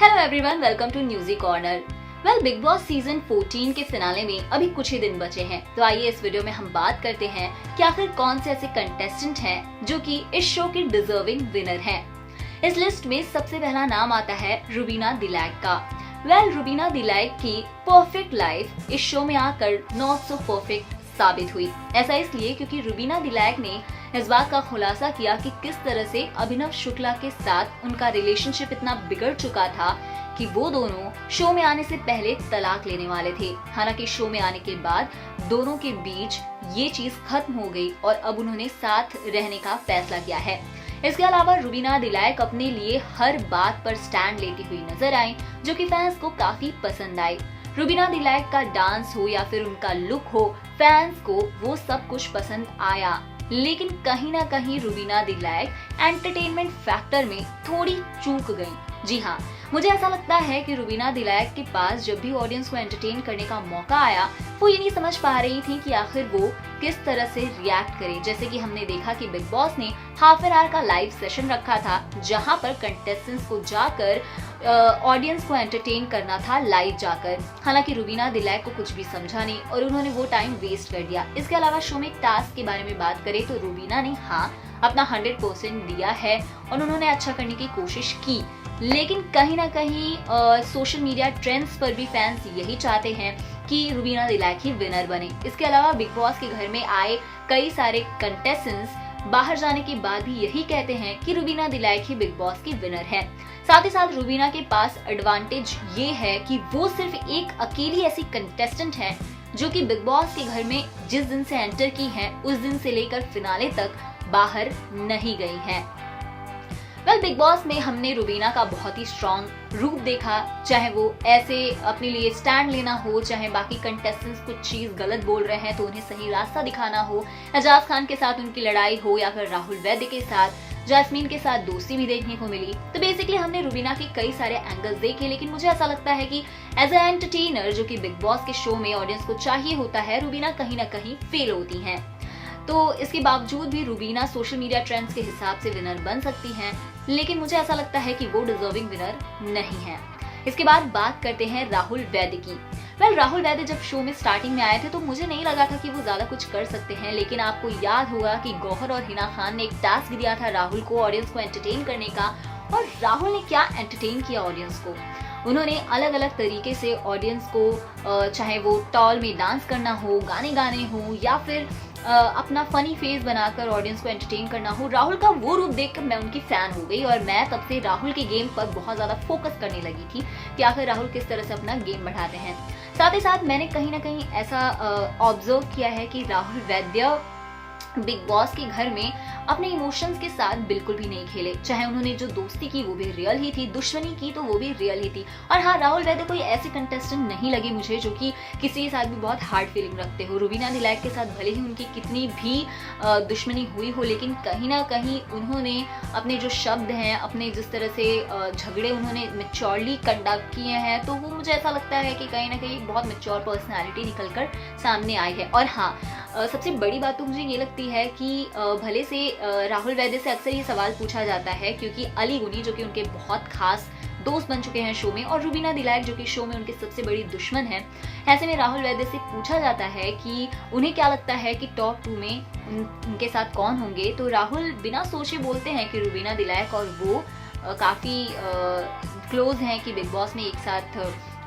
Hello everyone, welcome to newsy corner. Bigg Boss season 14 के finale में अभी कुछ ही दिन बचे हैं, तो आइए इस वीडियो में हम बात करते हैं कि आखिर कौन से ऐसे कंटेस्टेंट हैं जो कि इस शो के डिजर्विंग विनर हैं। इस लिस्ट में सबसे पहला नाम आता है रुबीना दिलैक का। रुबीना दिलैक की परफेक्ट लाइफ इस शो में आकर नॉट सो परफेक्ट साबित हुई। ऐसा इसलिए क्योंकि रुबीना दिलैक ने इस बात का खुलासा किया कि किस तरह से अभिनव शुक्ला के साथ उनका रिलेशनशिप इतना बिगड़ चुका था कि वो दोनों शो में आने से पहले तलाक लेने वाले थे। हालांकि शो में आने के बाद दोनों के बीच ये चीज खत्म हो गई और अब उन्होंने साथ रहने का फैसला किया है। इसके अलावा रुबीना दिलैक अपने लिए हर बात पर स्टैंड लेती हुई नजर आई, जो कि फैंस को काफी पसंद आई। रुबीना दिलैक का डांस हो या फिर उनका लुक हो, फैंस को वो सब कुछ पसंद आया। लेकिन कहीं ना कहीं रुबीना दिलैक एंटरटेनमेंट फैक्टर में थोड़ी चूक गई। जी हाँ, मुझे ऐसा लगता है कि रुबीना दिलैक के पास जब भी ऑडियंस को एंटरटेन करने का मौका आया, वो ये नहीं समझ पा रही थी कि आखिर वो किस तरह से रिएक्ट करे। जैसे कि हमने देखा कि बिग बॉस ने हाफ एन आवर का लाइव सेशन रखा था, जहां पर कंटेस्टेंट्स को जाकर ऑडियंस को एंटरटेन करना था लाइव जाकर। हालांकि रुबीना दिलैक को कुछ भी समझा नहीं और उन्होंने वो टाइम वेस्ट कर दिया। इसके अलावा शो में टास्क के बारे में बात करें तो रुबीना ने अपना 100% दिया है और उन्होंने अच्छा करने की कोशिश की। लेकिन कहीं ना कहीं सोशल मीडिया ट्रेंड्स पर भी फैंस यही चाहते हैं कि रुबीना दिलैक ही विनर बने। इसके अलावा बिग बॉस के घर में आए कई सारे कंटेस्टेंट्स बाहर जाने के बाद भी यही कहते हैं कि रुबीना दिलैक ही बिग बॉस की विनर है। साथ ही साथ रुबीना के पास एडवांटेज ये है कि वो सिर्फ एक अकेली ऐसी कंटेस्टेंट है जो कि बिग बॉस के घर में जिस दिन से एंटर की है उस दिन से लेकर फिनाले तक बाहर नहीं गई है। बिग बॉस में हमने रुबीना का बहुत ही स्ट्रॉन्ग रूप देखा, चाहे वो ऐसे अपने लिए स्टैंड लेना हो, चाहे बाकी कंटेस्टेंट्स कुछ चीज गलत बोल रहे हैं तो उन्हें सही रास्ता दिखाना हो, एजाज खान के साथ उनकी लड़ाई हो या फिर राहुल वैद्य के साथ जैस्मीन के साथ दोस्ती भी देखने को मिली। तो बेसिकली हमने रुबीना के कई सारे एंगल्स देखे, लेकिन मुझे ऐसा लगता है कि एज ए एंटरटेनर जो कि बिग बॉस के शो में ऑडियंस को चाहिए होता है, रुबीना कहीं ना कहीं फेल होती हैं। तो इसके बावजूद भी रुबीना सोशल मीडिया ट्रेंड्स के हिसाब से विनर बन सकती हैं, लेकिन मुझे ऐसा लगता है कि वो डिजर्विंग विनर नहीं है। इसके बाद बात करते हैं राहुल वैद्य की। राहुल वैद्य जब शो में स्टार्टिंग में आए थे तो मुझे नहीं लगा था कि वो ज्यादा कुछ कर सकते हैं, लेकिन आपको याद होगा कि गौहर और हिना खान ने एक टास्क दिया था राहुल को ऑडियंस को एंटरटेन करने का, और राहुल ने क्या एंटरटेन किया ऑडियंस को। उन्होंने अलग अलग तरीके से ऑडियंस को, चाहे वो टॉल में डांस करना हो, गाने गाने हो या फिर अपना फनी फेस बनाकर ऑडियंस को एंटरटेन करना हो, राहुल का वो रूप देखकर मैं उनकी फैन हो गई और मैं तब से राहुल के गेम पर बहुत ज्यादा फोकस करने लगी थी कि आखिर राहुल किस तरह से अपना गेम बढ़ाते हैं। साथ ही साथ मैंने कहीं ना कहीं ऐसा ऑब्जर्व किया है कि राहुल वैद्य बिग बॉस के घर में अपने इमोशंस के साथ बिल्कुल भी नहीं खेले। चाहे उन्होंने जो दोस्ती की वो भी रियल ही थी, दुश्मनी की तो वो भी रियल ही थी। और हाँ, राहुल वैद्य कोई ऐसे कंटेस्टेंट नहीं लगे मुझे जो कि किसी के साथ भी बहुत हार्ड फीलिंग रखते हो। रुबीना दिलैक के साथ भले ही उनकी कितनी भी दुश्मनी हुई हो, लेकिन कहीं ना कहीं उन्होंने अपने जो शब्द हैं, अपने जिस तरह से झगड़े उन्होंने मैच्योरली कंडक्ट किए हैं, तो वो मुझे ऐसा लगता है कि कहीं ना कहीं बहुत मैच्योर पर्सनैलिटी निकल कर सामने आई है। और हाँ, सबसे बड़ी बात तो मुझे ये लगती है कि भले से राहुल वैद्य से अक्सर ये सवाल पूछा जाता है क्योंकि अली गुनी जो कि उनके बहुत खास दोस्त बन चुके हैं शो में, और रुबीना दिलैक जो कि शो में उनके सबसे बड़ी दुश्मन है, ऐसे में राहुल वैद्य से पूछा जाता है कि उन्हें क्या लगता है कि टॉप 2 में उनके साथ कौन होंगे, तो राहुल बिना सोचे बोलते हैं कि रुबीना दिलैक और वो काफी क्लोज हैं कि बिग बॉस में एक साथ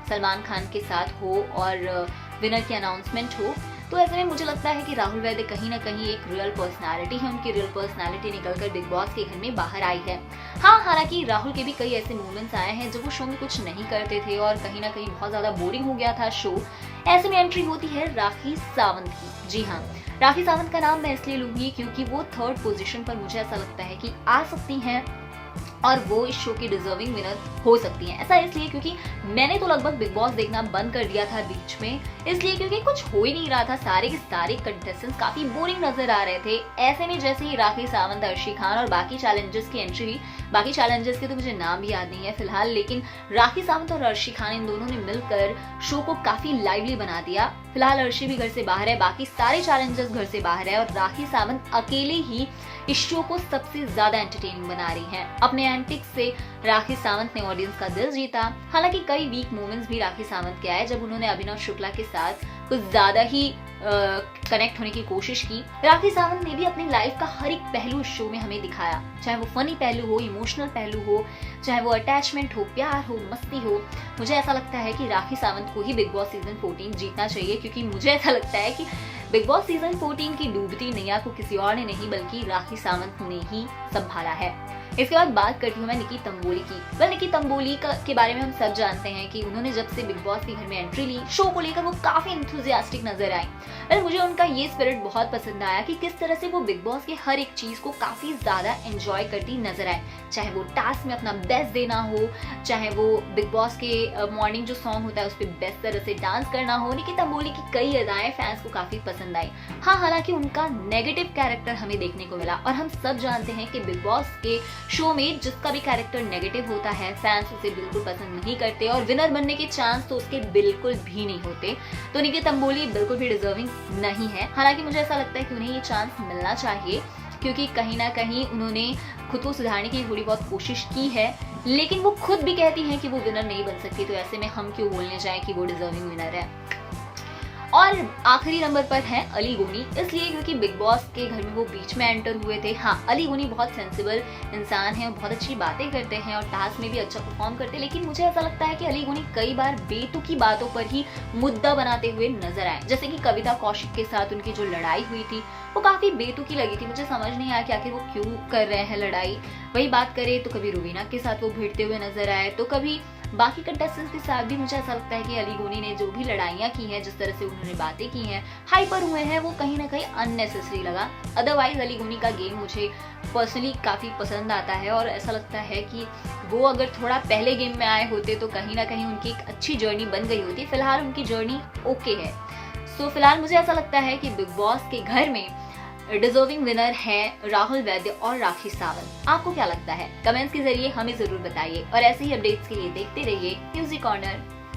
सलमान खान के साथ हो और विनर की अनाउंसमेंट हो। तो ऐसे में मुझे लगता है कि राहुल वैद्य कहीं ना कहीं एक रियल पर्सनालिटी है, उनकी रियल पर्सनालिटी निकलकर बिग बॉस के घर में बाहर आई है। हाँ, हालांकि राहुल के भी कई ऐसे मोमेंट्स आए हैं जब वो शो में कुछ नहीं करते थे और कहीं ना कहीं बहुत ज्यादा बोरिंग हो गया था शो। ऐसे में एंट्री होती है राखी सावंत की। जी हाँ, राखी सावंत का नाम मैं इसलिए लूंगी क्योंकि वो 3rd पोजीशन पर मुझे ऐसा लगता है कि आ सकती हैं और वो इस शो की डिजर्विंग विनर हो सकती हैं। ऐसा इसलिए क्योंकि मैंने तो लगभग बिग बॉस देखना बंद कर दिया था बीच में, इसलिए क्योंकि कुछ हो ही नहीं रहा था। सारे के सारे कंटेस्टेंट्स काफी बोरिंग नजर आ रहे थे। ऐसे में जैसे ही राखी सावंत, अर्शी खान और बाकी चैलेंजर्स की एंट्री हुई, बाकी चैलेंजर्स के तो मुझे नाम भी याद नहीं है फिलहाल, लेकिन राखी सावंत और अर्शी खान इन दोनों ने मिलकर शो को काफी लाइवली बना दिया। फिलहाल अर्शी भी घर से बाहर है, बाकी सारे चैलेंजर्स घर से बाहर है और राखी सावंत अकेले ही इस शो को सबसे ज्यादा एंटरटेनिंग बना रही हैं। अपने एंटिक्स से राखी सावंत ने ऑडियंस का दिल जीता। हालांकि कई वीक मोमेंट्स भी राखी सावंत के आए जब उन्होंने अभिनव शुक्ला के साथ कुछ ज्यादा ही कनेक्ट होने की कोशिश की। राखी सावंत ने भी अपनी लाइफ का हर एक पहलू इस शो में हमें दिखाया, चाहे वो फनी पहलू हो, इमोशनल पहलू हो, चाहे वो अटैचमेंट हो, प्यार हो, मस्ती हो। मुझे ऐसा लगता है कि राखी सावंत को ही बिग बॉस सीजन 14 जीतना चाहिए, क्योंकि मुझे ऐसा लगता है कि बिग बॉस सीजन 14 की डूबती नैया को किसी और ने नहीं बल्कि राखी सावंत ने ही संभाला है। इसके बाद बात करती हूँ मैं निकी तंबोली की। निकी तंबोली के बारे में हम सब जानते हैं कि उन्होंने जब से बिग बॉस के घर में एंट्री ली, शो को लेकर वो काफी एंथुसियास्टिक नजर आई। मुझे उनका ये स्पिरिट बहुत पसंद आया कि किस तरह से वो बिग बॉस के हर एक चीज को काफी ज्यादा एंजॉय करती नजर आए, चाहे वो टास्क में अपना बेस्ट देना हो, चाहे वो बिग बॉस के मॉर्निंग जो सॉन्ग होता है उस पर बेस्ट तरह से डांस करना हो। निकी तंबोली की कई अदाएं फैंस को काफी पसंद आई। हाँ, हालांकि उनका नेगेटिव कैरेक्टर हमें देखने को मिला और हम सब जानते हैं कि बिग बॉस के शो में जिसका भी कैरेक्टर नेगेटिव होता है फैंस उसे बिल्कुल पसंद नहीं करते और विनर बनने के चांस तो उसके बिल्कुल भी नहीं होते। तो निकी तंबोली बिल्कुल भी डिजर्विंग नहीं है। हालांकि मुझे ऐसा लगता है कि उन्हें ये चांस मिलना चाहिए, क्योंकि कहीं ना कहीं उन्होंने खुद को सुधारने की थोड़ी बहुत कोशिश की है, लेकिन वो खुद भी कहती हैं कि वो विनर नहीं बन सकती। तो ऐसे में हम क्यों बोलने जाएं कि वो डिजर्विंग विनर है। और आखिरी नंबर पर है अली गोनी, इसलिए क्योंकि बिग बॉस के घर में वो बीच में एंटर हुए थे। हाँ, अली गोनी बहुत सेंसिबल इंसान है और बहुत अच्छी बातें करते हैं और टास्क में भी अच्छा परफॉर्म करते हैं, लेकिन मुझे ऐसा लगता है कि अली गोनी कई बार बेतुकी बातों पर ही मुद्दा बनाते हुए नजर आए। जैसे कि कविता कौशिक के साथ उनकी जो लड़ाई हुई थी वो काफी बेतुकी लगी थी। मुझे समझ नहीं आया कि आखिर वो क्यों कर रहे हैं लड़ाई। वही बात करें तो कभी रुवीना के साथ वो भिड़ते हुए नजर आए, तो कभी बाकी कंटेस्टेंट्स के साथ भी मुझे ऐसा लगता है कि अली गोनी ने जो भी लड़ाइयाँ की हैं, जिस तरह से उन्होंने बातें की हैं, हाइपर हुए हैं, वो कहीं ना कहीं अननेसेसरी लगा। अदरवाइज अली गोनी का गेम मुझे पर्सनली काफी पसंद आता है और ऐसा लगता है कि वो अगर थोड़ा पहले गेम में आए होते तो कहीं ना कहीं उनकी एक अच्छी जर्नी बन गई होती। फिलहाल उनकी जर्नी ओके है। सो फिलहाल मुझे ऐसा लगता है कि बिग बॉस के घर में डिजर्विंग विनर है राहुल वैद्य और राखी सावंत। आपको क्या लगता है? कमेंट्स के जरिए हमें जरूर बताइए और ऐसे ही अपडेट्स के लिए देखते रहिए म्यूजिक कॉर्नर।